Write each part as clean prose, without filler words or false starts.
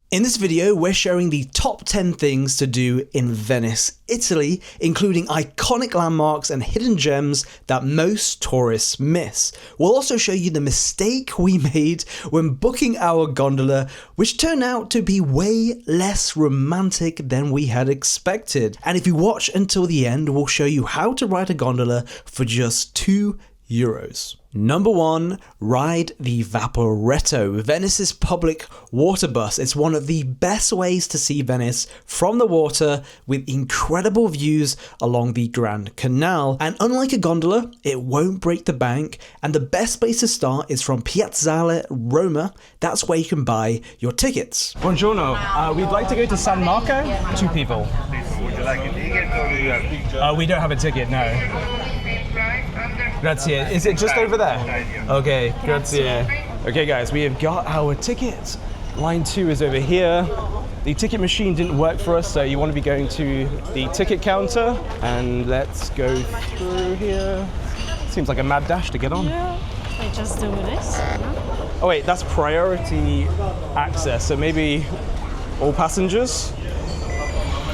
In this video, we're sharing the top 10 things to do in Venice, Italy, including iconic landmarks and hidden gems that most tourists miss. We'll also show you the mistake we made when booking our gondola, which turned out to be way less romantic than we had expected. And if you watch until the end, we'll show you how to ride a gondola for just €2. Number 1, ride the Vaporetto, Venice's public water bus. It's one of the best ways to see Venice from the water with incredible views along the Grand Canal. And unlike a gondola, it won't break the bank. And the best place to start is from Piazza Roma. That's where you can buy your tickets. Buongiorno. We'd like to go to San Marco. 2 people. Would you like a ticket or do you have picture? We don't have a ticket, no. Grazie. Is it just over there? Okay, grazie. Okay guys, we have got our tickets. Line 2 is over here. The ticket machine didn't work for us, so you want to be going to the ticket counter. And let's go through here. Seems like a mad dash to get on. Yeah, I just do this. Oh wait, that's priority access, so maybe all passengers?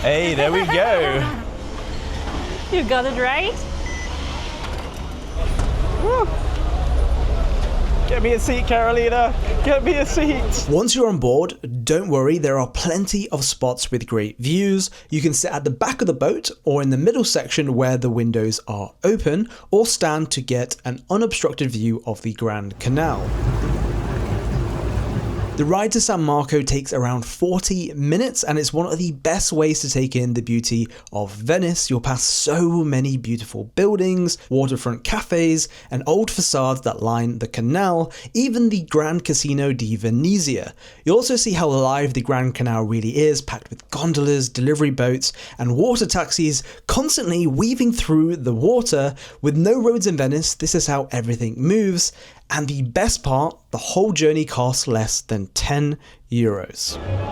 Hey, there we go. You got it right? Woo. Get me a seat, Karolina. Get me a seat. Once you're on board, don't worry, there are plenty of spots with great views. You can sit at the back of the boat or in the middle section where the windows are open, or stand to get an unobstructed view of the Grand Canal. The ride to San Marco takes around 40 minutes and it's one of the best ways to take in the beauty of Venice. You'll pass so many beautiful buildings, waterfront cafes, and old facades that line the canal, even the Grand Casino di Venezia. You'll also see how alive the Grand Canal really is, packed with gondolas, delivery boats, and water taxis constantly weaving through the water. With no roads in Venice, this is how everything moves. And the best part, the whole journey costs less than €10.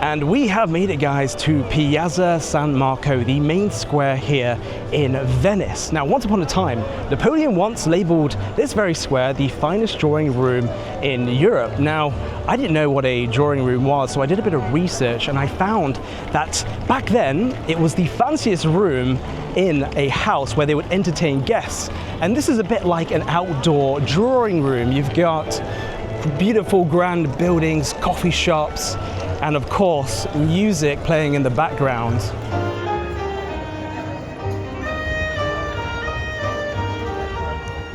And we have made it, guys, to Piazza San Marco, the main square here in Venice. Now, once upon a time, Napoleon once labeled this very square the finest drawing room in Europe. Now, I didn't know what a drawing room was, so I did a bit of research and I found that back then it was the fanciest room in a house where they would entertain guests. And this is a bit like an outdoor drawing room. You've got beautiful grand buildings, coffee shops, and of course, music playing in the background.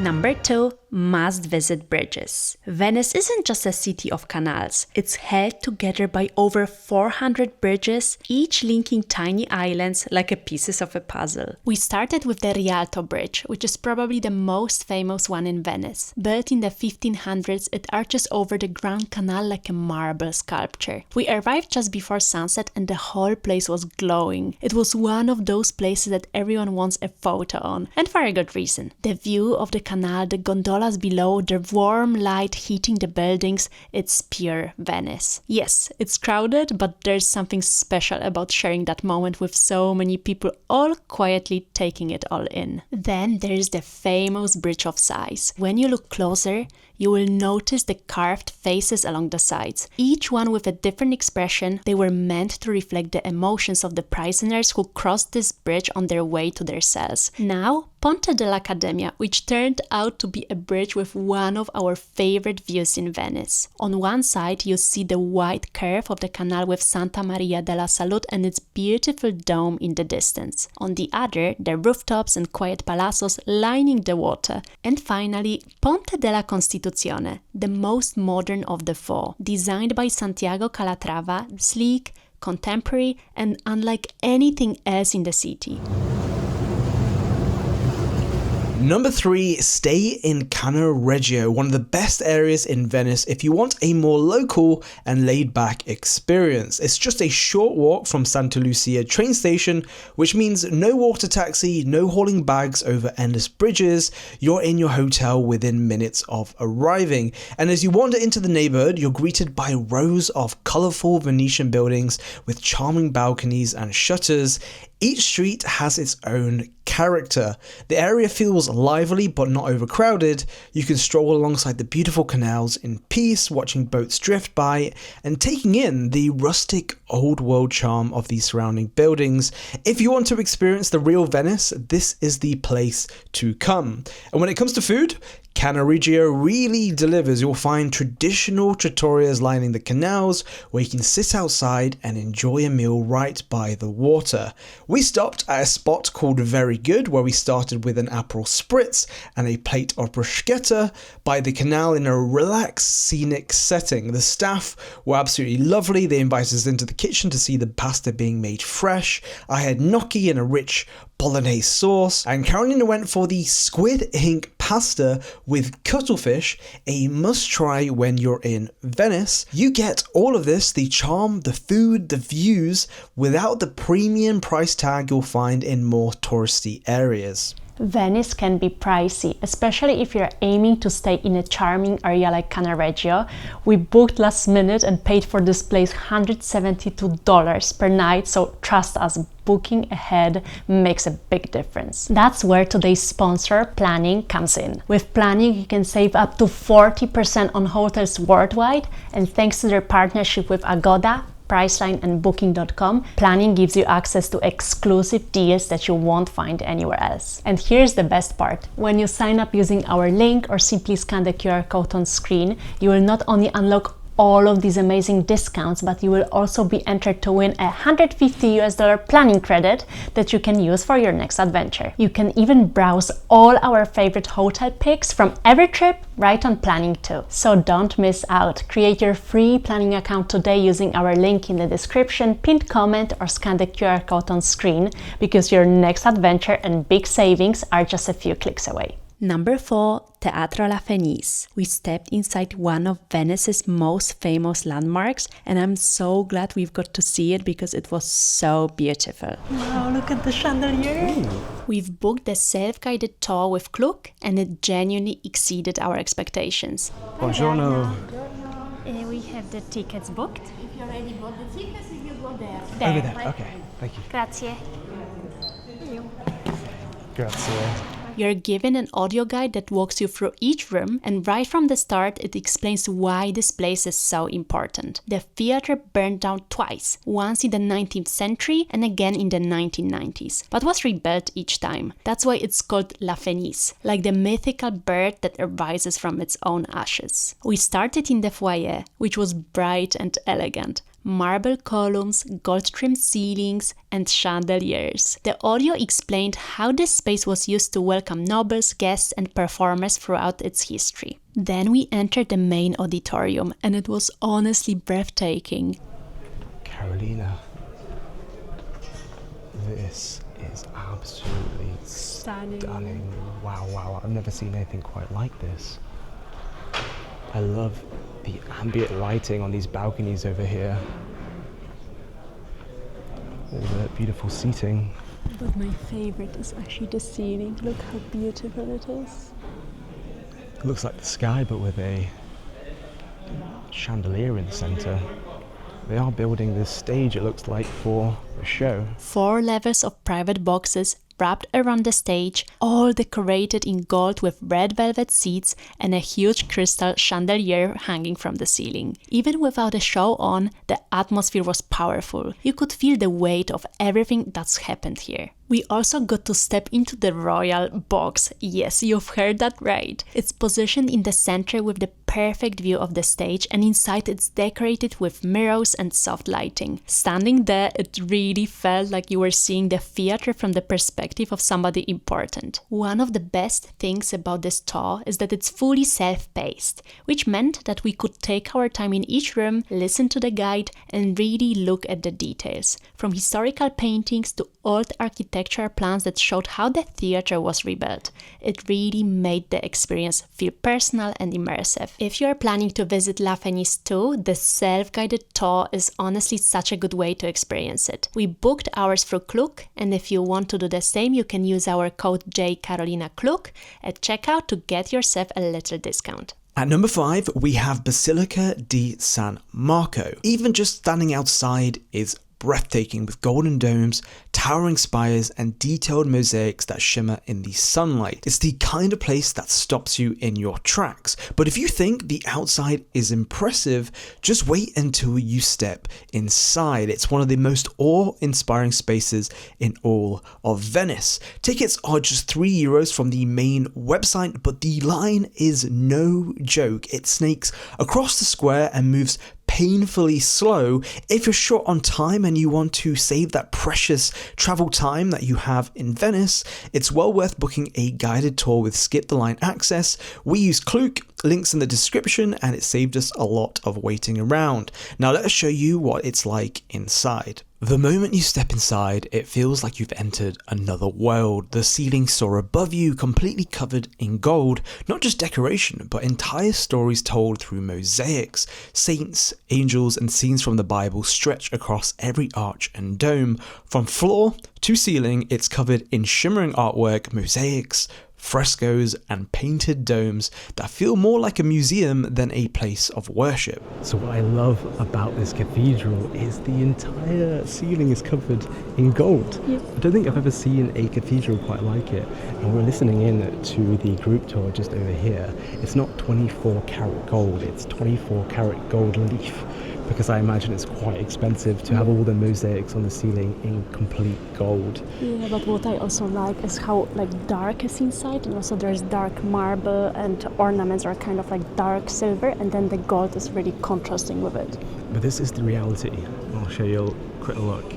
Number 2, must-visit bridges. Venice isn't just a city of canals. It's held together by over 400 bridges, each linking tiny islands like a pieces of a puzzle. We started with the Rialto Bridge, which is probably the most famous one in Venice. Built in the 1500s, it arches over the Grand Canal like a marble sculpture. We arrived just before sunset and the whole place was glowing. It was one of those places that everyone wants a photo on, and for a good reason. The view of the canal, the gondolas below, the warm light heating the buildings, it's pure Venice. Yes, it's crowded, but there's something special about sharing that moment with so many people all quietly taking it all in. Then there's the famous Bridge of Sighs. When you look closer, you will notice the carved faces along the sides, each one with a different expression. They were meant to reflect the emotions of the prisoners who crossed this bridge on their way to their cells. Now, Ponte dell'Accademia, which turned out to be a bridge with one of our favorite views in Venice. On one side, you see the wide curve of the canal with Santa Maria della Salute and its beautiful dome in the distance. On the other, the rooftops and quiet palazzos lining the water. And finally, Ponte della Costituzione, the most modern of the 4, designed by Santiago Calatrava, sleek, contemporary, and unlike anything else in the city. Number 3, stay in Canareggio, one of the best areas in Venice if you want a more local and laid-back experience. It's just a short walk from Santa Lucia train station, which means no water taxi, no hauling bags over endless bridges. You're in your hotel within minutes of arriving. And as you wander into the neighborhood, you're greeted by rows of colorful Venetian buildings with charming balconies and shutters. Each street has its own character. The area feels lively but not overcrowded. You can stroll alongside the beautiful canals in peace, watching boats drift by and taking in the rustic old world charm of the surrounding buildings. If you want to experience the real Venice, this is the place to come. And when it comes to food, Canareggio really delivers. You'll find traditional trattorias lining the canals where you can sit outside and enjoy a meal right by the water. We stopped at a spot called Very Good, where we started with an Aperol Spritz and a plate of bruschetta by the canal in a relaxed, scenic setting. The staff were absolutely lovely. They invited us into the kitchen to see the pasta being made fresh. I had gnocchi and a rich bolognese sauce, and Karolina went for the squid ink pasta with cuttlefish, a must-try when you're in Venice. You get all of this, the charm, the food, the views, without the premium price tag you'll find in more touristy areas. Venice can be pricey, especially if you're aiming to stay in a charming area like Canareggio. We booked last minute and paid for this place $172 per night, so trust us, booking ahead makes a big difference. That's where today's sponsor, Planning, comes in. With Planning, you can save up to 40% on hotels worldwide, and thanks to their partnership with Agoda, Priceline and Booking.com, Planning gives you access to exclusive deals that you won't find anywhere else. And here's the best part. When you sign up using our link or simply scan the QR code on screen, you will not only unlock all of these amazing discounts, but you will also be entered to win a $150 planning credit that you can use for your next adventure. You can even browse all our favorite hotel picks from every trip right on Planning too. So don't miss out. Create your free planning account today using our link in the description, pinned comment, or scan the QR code on screen, because your next adventure and big savings are just a few clicks away. Number 4, Teatro La Fenice. We stepped inside one of Venice's most famous landmarks, and I'm so glad we've got to see it because it was so beautiful. Wow, look at the chandelier! Ooh. We've booked the self-guided tour with Kluk, and it genuinely exceeded our expectations. Buongiorno. We have the tickets booked. If you already bought the tickets, you go there. Over there, okay, thank you. Grazie. Grazie. You're given an audio guide that walks you through each room, and right from the start it explains why this place is so important. The theater burned down twice, once in the 19th century and again in the 1990s, but was rebuilt each time. That's why it's called La Fenice, like the mythical bird that arises from its own ashes. We started in the foyer, which was bright and elegant. Marble columns, gold-trimmed ceilings, and chandeliers. The audio explained how this space was used to welcome nobles, guests, and performers throughout its history. Then we entered the main auditorium, and it was honestly breathtaking. Karolina, this is absolutely stunning. Wow, I've never seen anything quite like this. I love the ambient lighting on these balconies over here. All the beautiful seating. But my favorite is actually the ceiling. Look how beautiful it is. It looks like the sky, but with a chandelier in the center. They are building this stage, it looks like, for a show. 4 levels of private boxes wrapped around the stage, all decorated in gold with red velvet seats and a huge crystal chandelier hanging from the ceiling. Even without a show on, the atmosphere was powerful. You could feel the weight of everything that's happened here. We also got to step into the royal box. Yes, you've heard that right. It's positioned in the center with the perfect view of the stage, and inside it's decorated with mirrors and soft lighting. Standing there, it really felt like you were seeing the theater from the perspective of somebody important. One of the best things about this tour is that it's fully self-paced, which meant that we could take our time in each room, listen to the guide, and really look at the details. From historical paintings to old architectural plans that showed how the theater was rebuilt. It really made the experience feel personal and immersive. If you are planning to visit La Fenice too, the self-guided tour is honestly such a good way to experience it. We booked ours through Kluk, and if you want to do the same, you can use our code JKarolinaKluk at checkout to get yourself a little discount. At number 5, we have Basilica di San Marco. Even just standing outside is breathtaking with golden domes, towering spires, and detailed mosaics that shimmer in the sunlight. It's the kind of place that stops you in your tracks. But if you think the outside is impressive, just wait until you step inside. It's one of the most awe-inspiring spaces in all of Venice. Tickets are just €3 from the main website, but the line is no joke. It snakes across the square and moves painfully slow. If you're short on time and you want to save that precious travel time that you have in Venice, it's well worth booking a guided tour with skip the line access. We use Klook, links in the description, and it saved us a lot of waiting around. Now let us show you what it's like inside. The moment you step inside, it feels like you've entered another world. The ceilings soar above you, completely covered in gold. Not just decoration, but entire stories told through mosaics. Saints, angels, and scenes from the Bible stretch across every arch and dome. From floor to ceiling, it's covered in shimmering artwork, mosaics, frescoes, and painted domes that feel more like a museum than a place of worship. So what I love about this cathedral is the entire ceiling is covered in gold. Yeah. I don't think I've ever seen a cathedral quite like it. And we're listening in to the group tour just over here. It's not 24 karat gold, it's 24 karat gold leaf, because I imagine it's quite expensive to have all the mosaics on the ceiling in complete gold. Yeah, but what I also like is how dark is inside, and also there's dark marble and ornaments are kind of dark silver, and then the gold is really contrasting with it. But this is the reality. I'll show you a quick look.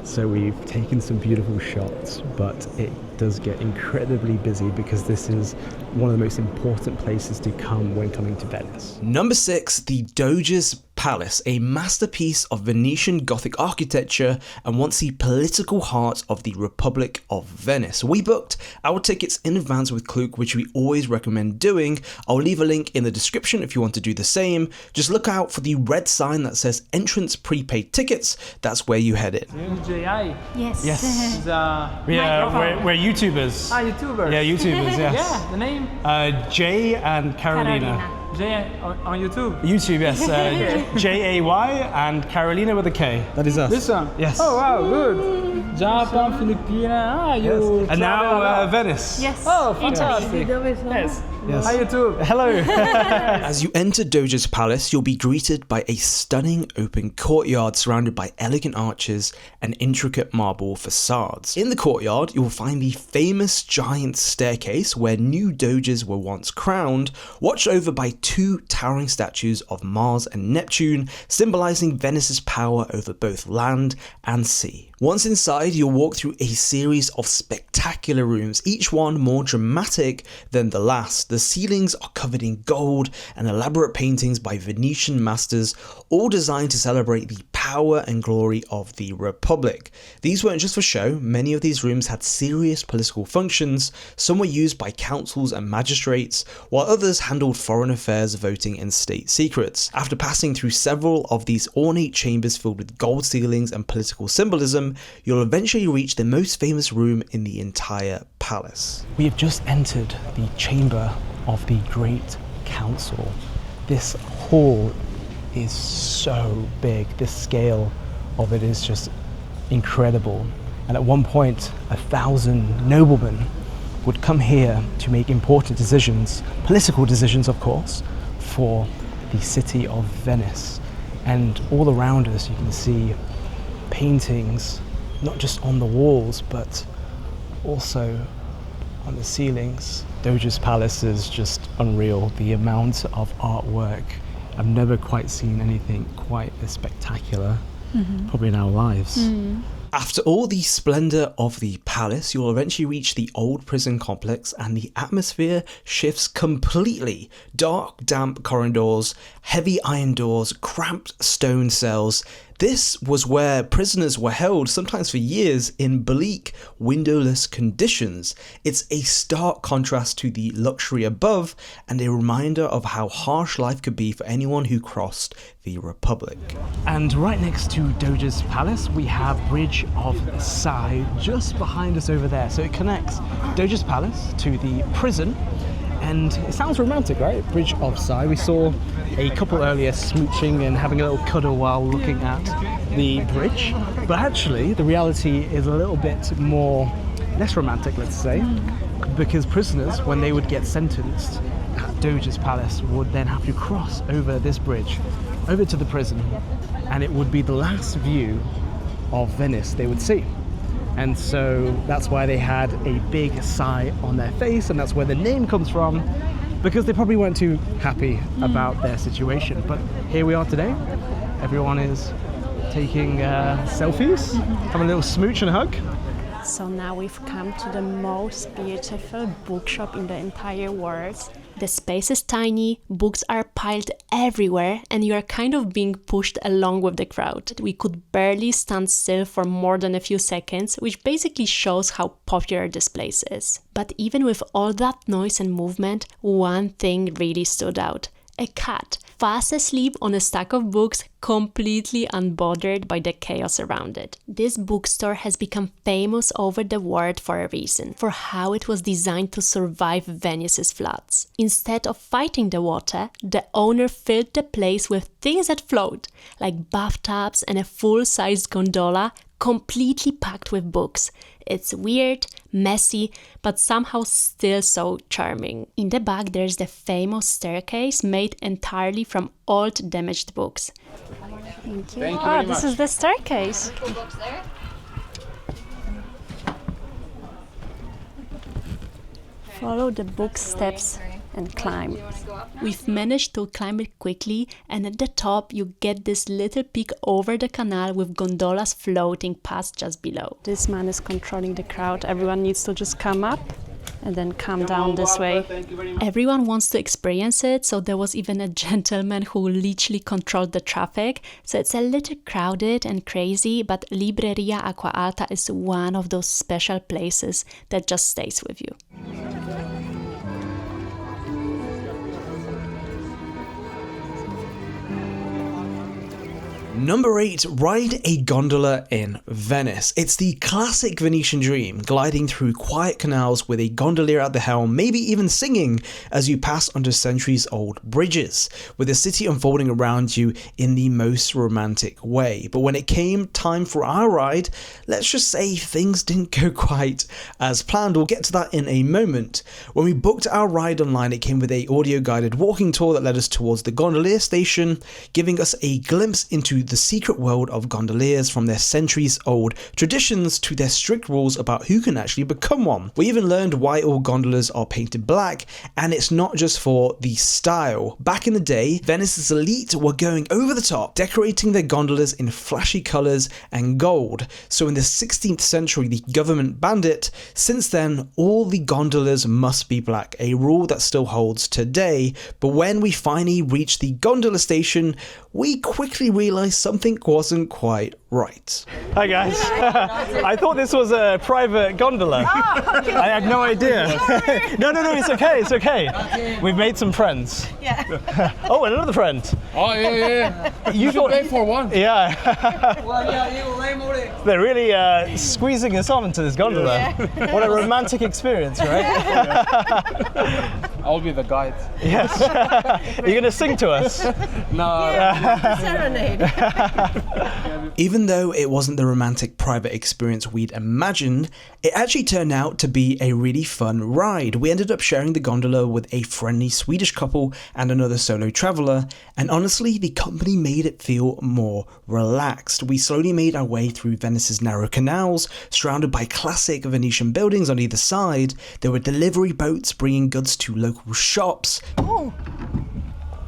So we've taken some beautiful shots, but it does get incredibly busy because this is one of the most important places to come when coming to Venice. Number 6, the Doge's Palace, a masterpiece of Venetian Gothic architecture and once the political heart of the Republic of Venice. We booked our tickets in advance with Klook, which we always recommend doing. I'll leave a link in the description if you want to do the same. Just look out for the red sign that says entrance prepaid tickets. That's where you head in. J.I. Yes. Yes. We're YouTubers. YouTubers. Yeah, YouTubers, yes. Yeah, the name? Jay and Karolina. Karolina. Jay on YouTube. YouTube, yes. Jay and Karolina with a K. That is us. This one? Yes. Oh wow, good. Japan, Philippines. You. And now travel Venice. Yes. Oh, fantastic. Yes. Yes. Hi YouTube. Hello. As you enter Doge's Palace, you'll be greeted by a stunning open courtyard surrounded by elegant arches and intricate marble facades. In the courtyard, you'll find the famous giant staircase where new Doges were once crowned, watched over by 2 towering statues of Mars and Neptune, symbolizing Venice's power over both land and sea. Once inside, you'll walk through a series of spectacular rooms, each one more dramatic than the last. The ceilings are covered in gold and elaborate paintings by Venetian masters, all designed to celebrate the power and glory of the Republic. These weren't just for show. Many of these rooms had serious political functions. Some were used by councils and magistrates, while others handled foreign affairs, voting, and state secrets. After passing through several of these ornate chambers filled with gold ceilings and political symbolism, you'll eventually reach the most famous room in the entire palace. We have just entered the chamber of the Great Council. This hall is so big. The scale of it is just incredible. And at one point, 1,000 noblemen would come here to make important decisions, political decisions of course, for the city of Venice. And all around us you can see paintings, not just on the walls, but also on the ceilings. Doge's Palace is just unreal. The amount of artwork, I've never quite seen anything quite as spectacular, probably in our lives. After all the splendour of the palace, you'll eventually reach the old prison complex and the atmosphere shifts completely. Dark, damp corridors, heavy iron doors, cramped stone cells. This was where prisoners were held, sometimes for years, in bleak, windowless conditions. It's a stark contrast to the luxury above and a reminder of how harsh life could be for anyone who crossed the Republic. And right next to Doge's Palace, we have Bridge of Sighs just behind us over there. So it connects Doge's Palace to the prison. And it sounds romantic, right? Bridge of Sighs. We saw a couple earlier smooching and having a little cuddle while looking at the bridge, but actually the reality is a little bit less romantic, let's say, because prisoners, when they would get sentenced at Doge's palace, would then have to cross over this bridge, over to the prison, and it would be the last view of Venice they would see. And so that's why they had a big sigh on their face, and that's where the name comes from, because they probably weren't too happy about their situation. But here we are today. Everyone is taking selfies, having a little smooch and hug. So now we've come to the most beautiful bookshop in the entire world. The space is tiny, books are piled everywhere, and you are kind of being pushed along with the crowd. We could barely stand still for more than a few seconds, which basically shows how popular this place is. But even with all that noise and movement, one thing really stood out. A cat, fast asleep on a stack of books, completely unbothered by the chaos around it. This bookstore has become famous over the world for a reason, for how it was designed to survive Venice's floods. Instead of fighting the water, the owner filled the place with things that float, like bathtubs and a full-sized gondola, completely packed with books. It's weird, messy, but somehow still so charming. In the back there's the famous staircase made entirely from old damaged books. Thank you. Ah, this is the staircase. Follow the book steps and climb. We've managed to climb it quickly, and at the top you get this little peek over the canal with gondolas floating past just below. This man is controlling the crowd. Everyone needs to just come up and then come down this way. Everyone wants to experience it, so there was even a gentleman who literally controlled the traffic. So it's a little crowded and crazy, but Libreria Acqua Alta is one of those special places that just stays with you. Number 8, ride a gondola in Venice. It's the classic Venetian dream, gliding through quiet canals with a gondolier at the helm, maybe even singing as you pass under centuries-old bridges, with the city unfolding around you in the most romantic way. But when it came time for our ride, let's just say things didn't go quite as planned. We'll get to that in a moment. When we booked our ride online, it came with an audio-guided walking tour that led us towards the gondolier station, giving us a glimpse into the secret world of gondoliers, from their centuries-old traditions to their strict rules about who can actually become one. We even learned why all gondolas are painted black, and it's not just for the style. Back in the day, Venice's elite were going over the top, decorating their gondolas in flashy colours and gold. So in the 16th century, the government banned it. Since then, all the gondolas must be black, a rule that still holds today. But when we finally reached the gondola station, we quickly realised something wasn't quite right. Hi guys. I thought this was a private gondola. Oh, okay. I had no idea. No, it's okay. We've made some friends. Yeah. Oh, and another friend. Oh, yeah. You should pay for one. Yeah. They're really squeezing us on into this gondola. Yeah. What a romantic experience, right? I'll be the guide. Yes. Are you going to sing to us? No. Serenade. Even though it wasn't the romantic private experience we'd imagined, it actually turned out to be a really fun ride. We ended up sharing the gondola with a friendly Swedish couple and another solo traveller, and honestly, the company made it feel more relaxed. We slowly made our way through Venice's narrow canals, surrounded by classic Venetian buildings on either side. There were delivery boats bringing goods to local shops. Oh,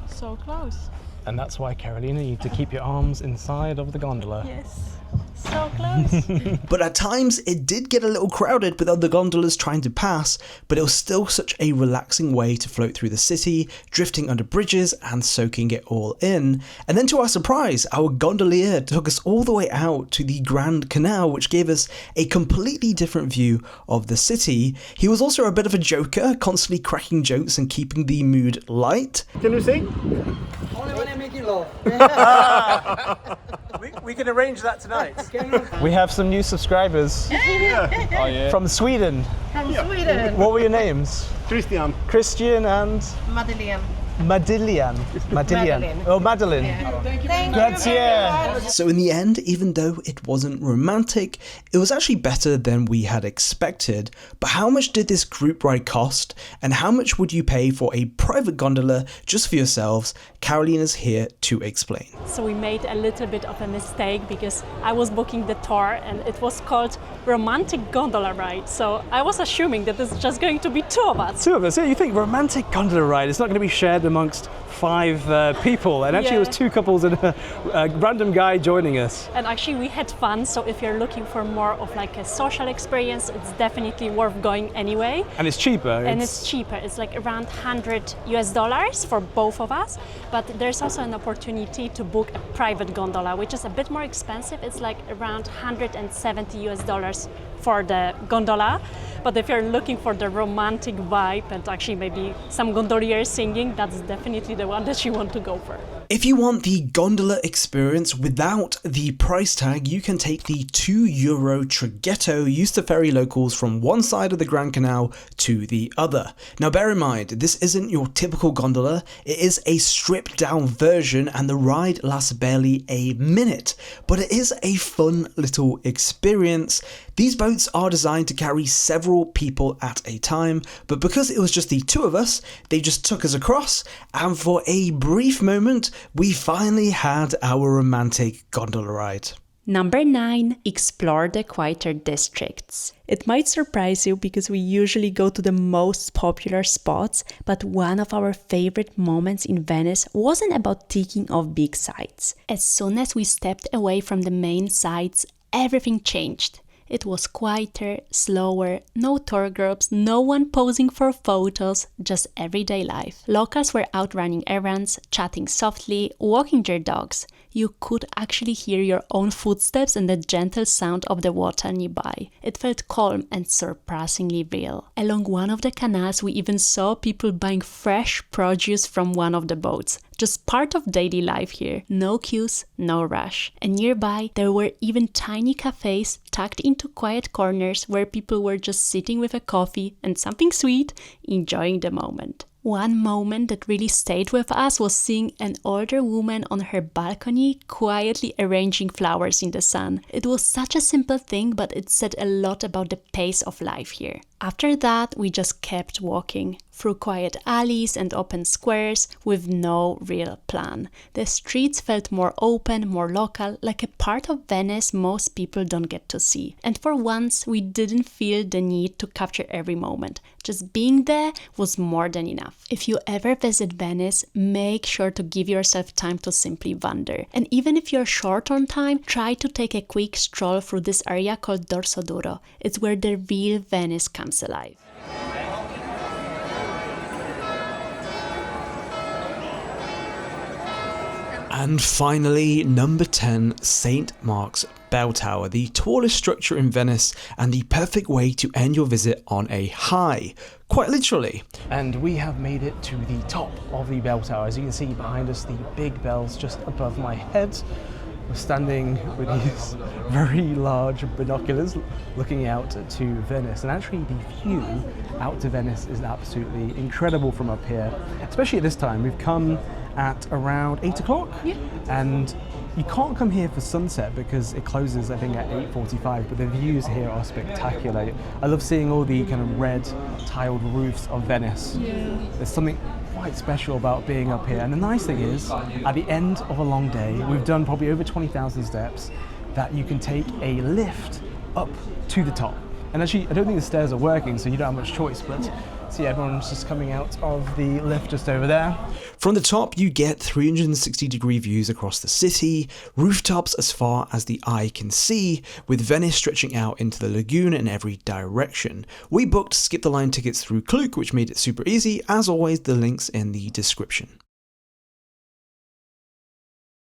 so close. And that's why, Karolina, you need to keep your arms inside of the gondola. Yes, so close. But at times it did get a little crowded with other gondolas trying to pass, but it was still such a relaxing way to float through the city, drifting under bridges and soaking it all in. And then to our surprise, our gondolier took us all the way out to the Grand Canal, which gave us a completely different view of the city. He was also a bit of a joker, constantly cracking jokes and keeping the mood light. Can you sing? Only when I'm making love. We can arrange that tonight. We have some new subscribers from Sweden. From Sweden. What were your names? Christian. Christian and Madeleine. Madeleine. Oh, Madeline. Grazie. So in the end, even though it wasn't romantic, it was actually better than we had expected. But how much did this group ride cost? And how much would you pay for a private gondola just for yourselves? Karolina's here to explain. So we made a little bit of a mistake because I was booking the tour and it was called Romantic Gondola Ride. So I was assuming that it's just going to be two of us. Two of us, yeah, you think romantic gondola ride, it's not going to be shared amongst 5 people, and actually it was 2 couples and a random guy joining us. And actually we had fun, so if you're looking for more of like a social experience, it's definitely worth going anyway. And it's cheaper. It's cheaper, it's like around $100 for both of us, but there's also an opportunity to book a private gondola, which is a bit more expensive. It's like around $170 for the gondola. But if you're looking for the romantic vibe and actually maybe some gondoliers singing, that's definitely the one that you want to go for. If you want the gondola experience without the price tag, you can take the €2 traghetto used to ferry locals from one side of the Grand Canal to the other. Now bear in mind, this isn't your typical gondola, it is a stripped down version and the ride lasts barely a minute, but it is a fun little experience. These boats are designed to carry several people at a time, but because it was just the 2 of us, they just took us across, and for a brief moment, we finally had our romantic gondola ride. Number 9. Explore the quieter districts. It might surprise you because we usually go to the most popular spots, but one of our favorite moments in Venice wasn't about ticking off big sites. As soon as we stepped away from the main sites, everything changed. It was quieter, slower, no tour groups, no one posing for photos, just everyday life. Locals were out running errands, chatting softly, walking their dogs. You could actually hear your own footsteps and the gentle sound of the water nearby. It felt calm and surprisingly real. Along one of the canals, we even saw people buying fresh produce from one of the boats. Just part of daily life here. No queues, no rush. And nearby, there were even tiny cafes tucked into quiet corners where people were just sitting with a coffee and something sweet, enjoying the moment. One moment that really stayed with us was seeing an older woman on her balcony quietly arranging flowers in the sun. It was such a simple thing, but it said a lot about the pace of life here. After that, we just kept walking through quiet alleys and open squares with no real plan. The streets felt more open, more local, like a part of Venice most people don't get to see. And for once, we didn't feel the need to capture every moment. Just being there was more than enough. If you ever visit Venice, make sure to give yourself time to simply wander. And even if you're short on time, try to take a quick stroll through this area called Dorsoduro. It's where the real Venice comes alive. And finally, number 10, St. Mark's Bell Tower, the tallest structure in Venice and the perfect way to end your visit on a high, quite literally. And we have made it to the top of the bell tower. As you can see behind us, the big bells just above my head. We're standing with these very large binoculars looking out to Venice, and actually the view out to Venice is absolutely incredible from up here, especially at this time. We've come at around 8 o'clock, and you can't come here for sunset because it closes, I think, at 8:45, but the views here are spectacular. I love seeing all the kind of red tiled roofs of Venice. There's something quite special about being up here, and the nice thing is, at the end of a long day, we've done probably over 20,000 steps, that you can take a lift up to the top. And actually, I don't think the stairs are working, so you don't have much choice, but see, everyone's just coming out of the lift just over there. From the top, you get 360-degree views across the city, rooftops as far as the eye can see, with Venice stretching out into the lagoon in every direction. We booked skip the line tickets through Klook, which made it super easy. As always, the link's in the description.